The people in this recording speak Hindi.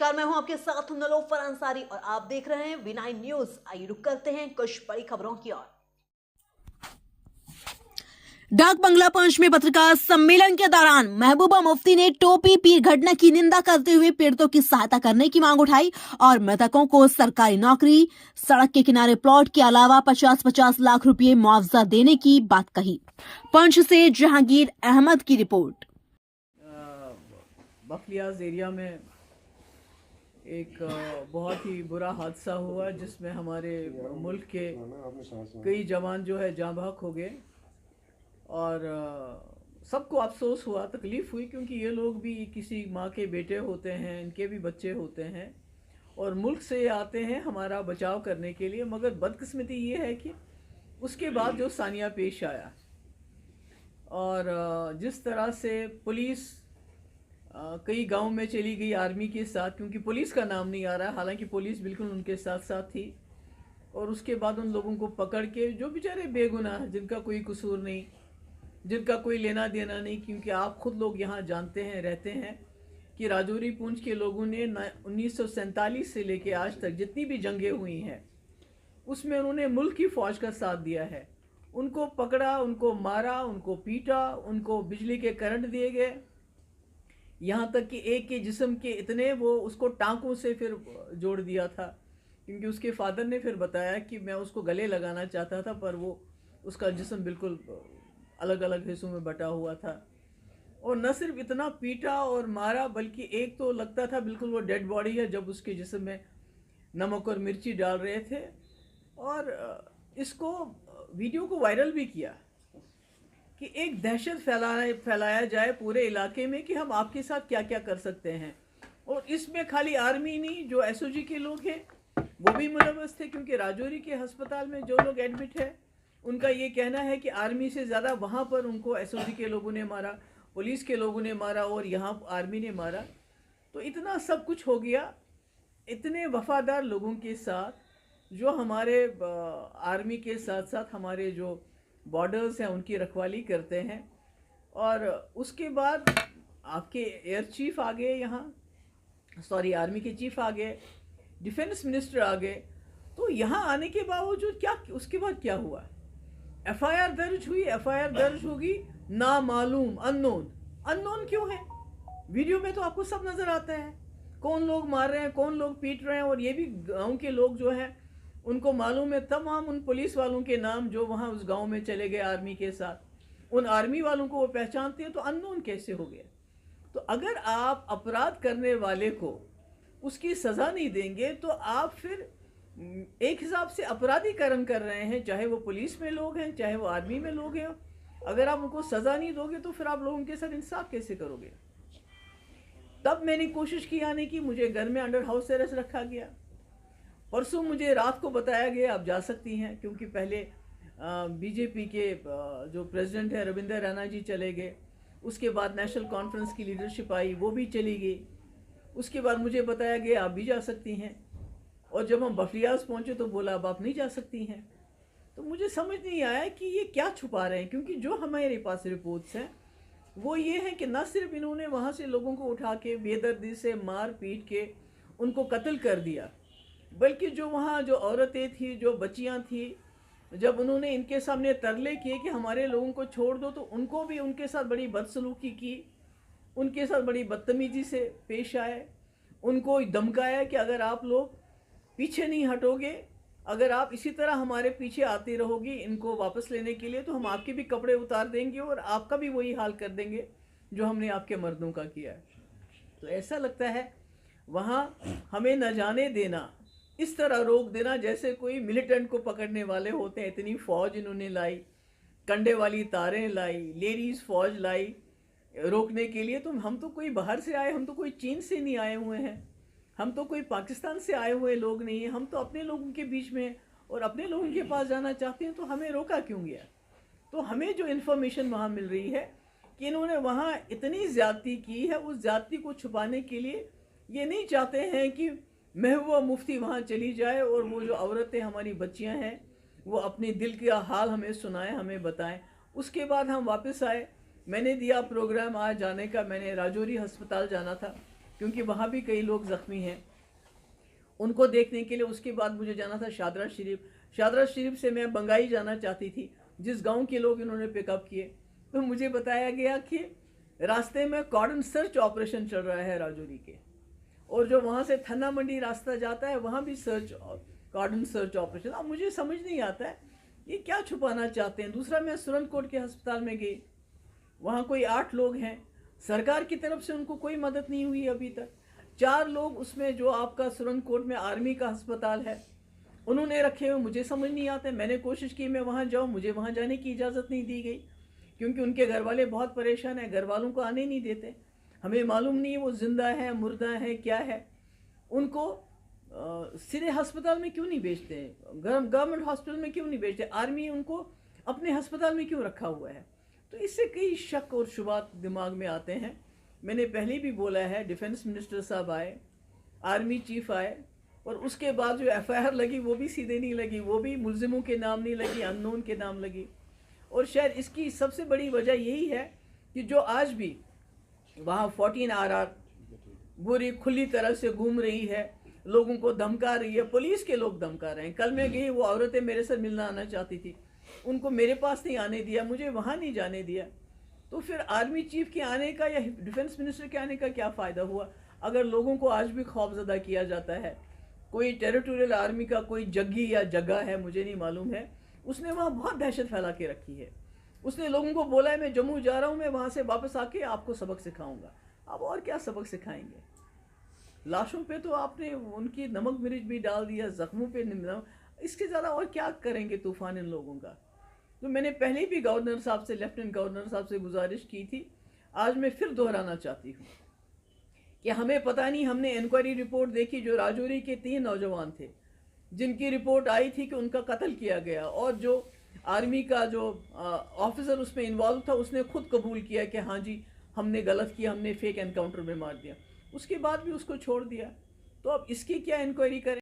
नमस्कार, मैं हूं आपके साथ नलोफर अंसारी और आप देख रहे हैं V9 न्यूज। आइए रुक करते हैं कुछ बड़ी खबरों की ओर। डाक बंगला पंच में पत्रकार सम्मेलन के दौरान महबूबा मुफ्ती ने टोपी पीर घटना की निंदा करते हुए पीड़ितों की सहायता करने की मांग उठाई और मृतकों को सरकारी नौकरी, सड़क के किनारे प्लॉट के अलावा 50-50 लाख रुपए मुआवजा देने की बात कही। पंच से जहांगीर अहमद की रिपोर्ट। बखलियाज एरिया में एक बहुत ही बुरा हादसा हुआ जिसमें हमारे मुल्क के कई जवान जो है जाँ बहक हो गए और सबको अफसोस हुआ, तकलीफ़ हुई, क्योंकि ये लोग भी किसी माँ के बेटे होते हैं, इनके भी बच्चे होते हैं और मुल्क से आते हैं हमारा बचाव करने के लिए। मगर बदकिस्मती ये है कि उसके बाद जो सानिया पेश आया और जिस तरह से पुलिस कई गांव में चली गई आर्मी के साथ, क्योंकि पुलिस का नाम नहीं आ रहा है, हालांकि पुलिस बिल्कुल उनके साथ साथ थी, और उसके बाद उन लोगों को पकड़ के, जो बेचारे बेगुनाह, जिनका कोई कसूर नहीं, जिनका कोई लेना देना नहीं, क्योंकि आप खुद लोग यहाँ जानते हैं, रहते हैं कि राजौरी पूंछ के लोगों ने 1947 से लेके आज तक जितनी भी जंगें हुई हैं उसमें उन्होंने मुल्क की फ़ौज का साथ दिया है। उनको पकड़ा, उनको मारा, उनको पीटा, उनको बिजली के करंट दिए गए, यहाँ तक कि एक के जिस्म के इतने वो उसको टांकों से फिर जोड़ दिया था, क्योंकि उसके फादर ने फिर बताया कि मैं उसको गले लगाना चाहता था पर वो उसका जिस्म बिल्कुल अलग अलग हिस्सों में बटा हुआ था। और न सिर्फ इतना पीटा और मारा, बल्कि एक तो लगता था बिल्कुल वो डेड बॉडी है जब उसके जिस्म में नमक और मिर्ची डाल रहे थे। और इसको वीडियो को वायरल भी किया कि एक दहशत फैलाया जाए पूरे इलाके में कि हम आपके साथ क्या क्या कर सकते हैं। और इसमें खाली आर्मी नहीं, जो एसओजी के लोग हैं वो भी मुलव्वस थे, क्योंकि राजौरी के अस्पताल में जो लोग एडमिट है उनका ये कहना है कि आर्मी से ज़्यादा वहाँ पर उनको एसओजी के लोगों ने मारा, पुलिस के लोगों ने मारा और यहाँ आर्मी ने मारा। तो इतना सब कुछ हो गया, इतने वफादार लोगों के साथ जो हमारे आर्मी के साथ साथ हमारे जो बॉर्डर्स हैं उनकी रखवाली करते हैं। और उसके बाद आपके एयर चीफ आ गए यहाँ, सॉरी आर्मी के चीफ आ गए, डिफेंस मिनिस्टर आ गए। तो यहाँ आने के बावजूद क्या उसके बाद क्या हुआ? एफआईआर दर्ज हुई, एफआईआर दर्ज होगी, नामालूम, अननोन क्यों है? वीडियो में तो आपको सब नज़र आता है, कौन लोग मार रहे हैं, कौन लोग पीट रहे हैं। और ये भी गाँव के लोग जो हैं उनको मालूम है तमाम उन पुलिस वालों के नाम जो वहाँ उस गांव में चले गए आर्मी के साथ, उन आर्मी वालों को वो पहचानते हैं। तो अननोन कैसे हो गया? तो अगर आप अपराध करने वाले को उसकी सज़ा नहीं देंगे तो आप फिर एक हिसाब से अपराधीकरण कर रहे हैं, चाहे वो पुलिस में लोग हैं, चाहे वो आर्मी में लोग हैं। अगर आप उनको सज़ा नहीं दोगे तो फिर आप लोगों के साथ इंसाफ कैसे करोगे? तब मैंने कोशिश की आने की, मुझे घर में अंडर हाउस अरेस्ट रखा गया। परसों मुझे रात को बताया गया आप जा सकती हैं, क्योंकि पहले बीजेपी के जो प्रेसिडेंट है रविंदर रैना जी चले गए, उसके बाद नेशनल कॉन्फ्रेंस की लीडरशिप आई, वो भी चली गई। उसके बाद मुझे बताया गया आप भी जा सकती हैं, और जब हम बखलियाज पहुंचे तो बोला अब आप नहीं जा सकती हैं। तो मुझे समझ नहीं आया कि ये क्या छुपा रहे हैं, क्योंकि जो हमारे पास रिपोर्ट्स हैं वो ये हैं कि न सिर्फ इन्होंने वहाँ से लोगों को उठा के बेदर्दी से मार पीट के उनको कत्ल कर दिया, बल्कि जो वहाँ जो औरतें थी, जो बच्चियाँ थी, जब उन्होंने इनके सामने तरले किए कि हमारे लोगों को छोड़ दो, तो उनको भी उनके साथ बड़ी बदसलूकी की, उनके साथ बड़ी बदतमीजी से पेश आए, उनको धमकाया कि अगर आप लोग पीछे नहीं हटोगे, अगर आप इसी तरह हमारे पीछे आती रहोगी इनको वापस लेने के लिए, तो हम आपके भी कपड़े उतार देंगे और आपका भी वही हाल कर देंगे जो हमने आपके मर्दों का किया है। तो ऐसा लगता है वहाँ हमें न जाने देना, इस तरह रोक देना जैसे कोई मिलिटेंट को पकड़ने वाले होते हैं। इतनी फ़ौज इन्होंने लाई, कंडे वाली तारें लाई, लेडीज़ फ़ौज लाई रोकने के लिए। तो हम तो कोई बाहर से आए, हम तो कोई चीन से नहीं आए हुए हैं, हम तो कोई पाकिस्तान से आए हुए लोग नहीं हैं, हम तो अपने लोगों के बीच में और अपने लोगों के पास जाना चाहते हैं। तो हमें रोका क्यों गया? तो हमें जो इन्फॉर्मेशन वहाँ मिल रही है कि इन्होंने वहाँ इतनी ज़्यादती की है, उस ज़्यादती को छुपाने के लिए ये नहीं चाहते हैं कि महबूबा मुफ्ती वहाँ चली जाए और वो जो औरतें हमारी बच्चियाँ हैं वो अपने दिल का हाल हमें सुनाएं, हमें बताएं। उसके बाद हम वापस आए, मैंने दिया प्रोग्राम आज जाने का, मैंने राजौरी अस्पताल जाना था, क्योंकि वहाँ भी कई लोग ज़ख्मी हैं, उनको देखने के लिए। उसके बाद मुझे जाना था शादरा शरीफ। शादरा शरीफ से मैं बंगाई जाना चाहती थी, जिस गांव के लोग इन्होंने पिकअप किए। तो मुझे बताया गया कि रास्ते में कॉर्डन सर्च ऑपरेशन चल रहा है राजौरी के, और जो वहाँ से थन्ना मंडी रास्ता जाता है वहाँ भी कॉर्डन सर्च ऑपरेशन। अब मुझे समझ नहीं आता है ये क्या छुपाना चाहते हैं। दूसरा, मैं सुरनकोट के अस्पताल में गई, वहाँ कोई 8 लोग हैं, सरकार की तरफ से उनको कोई मदद नहीं हुई अभी तक। 4 लोग उसमें जो आपका सुरनकोट में आर्मी का अस्पताल है उन्होंने रखे हुए, मुझे समझ नहीं आता है। मैंने कोशिश की मैं वहाँ जाऊँ, मुझे वहाँ जाने की इजाज़त नहीं दी गई, क्योंकि उनके घर वाले बहुत परेशान हैं, घर वालों को आने नहीं देते। हमें मालूम नहीं है वो जिंदा है मुर्दा है क्या है। उनको सीधे अस्पताल में क्यों नहीं भेजते, गवर्नमेंट हॉस्पिटल में क्यों नहीं भेजते, आर्मी उनको अपने अस्पताल में क्यों रखा हुआ है। तो इससे कई शक और शुबात दिमाग में आते हैं। मैंने पहले भी बोला है, डिफेंस मिनिस्टर साहब आए, आर्मी चीफ आए, और उसके बाद जो FIR लगी वो भी सीधे नहीं लगी, वो भी मुलजिमों के नाम नहीं लगी, अननोन के नाम लगी। और शायद इसकी सबसे बड़ी वजह यही है कि जो आज भी वहाँ 14 RR बुरी खुली तरह से घूम रही है, लोगों को धमका रही है, पुलिस के लोग धमका रहे हैं। कल मैं गई, वो औरतें मेरे से मिलना आना चाहती थी, उनको मेरे पास नहीं आने दिया, मुझे वहाँ नहीं जाने दिया। तो फिर आर्मी चीफ के आने का या डिफेंस मिनिस्टर के आने का क्या फ़ायदा हुआ, अगर लोगों को आज भी खौफजदा किया जाता है। कोई टेरिटोरियल आर्मी का कोई जग्गी या जगह है, मुझे नहीं मालूम है, उसने वहाँ बहुत दहशत फैला के रखी है। उसने लोगों को बोला है मैं जम्मू जा रहा हूँ, मैं वहाँ से वापस आके आपको सबक सिखाऊंगा। अब और क्या सबक सिखाएंगे। लाशों पे तो आपने उनकी नमक मिर्च भी डाल दिया, जख्मों पे इसके ज़्यादा और क्या करेंगे तूफान इन लोगों का। तो मैंने पहले भी गवर्नर साहब से, लेफ्टिनेंट गवर्नर साहब से गुजारिश की थी, आज मैं फिर दोहराना चाहती हूँ कि हमें पता नहीं, हमने इंक्वायरी रिपोर्ट देखी, जो राजौरी के 3 नौजवान थे जिनकी रिपोर्ट आई थी कि उनका कत्ल किया गया, और जो आर्मी का जो ऑफिसर उसमें इन्वॉल्व था उसने खुद कबूल किया कि हाँ जी हमने गलत किया, हमने फेक एनकाउंटर में मार दिया। उसके बाद भी उसको छोड़ दिया। तो अब इसकी क्या इंक्वायरी करें।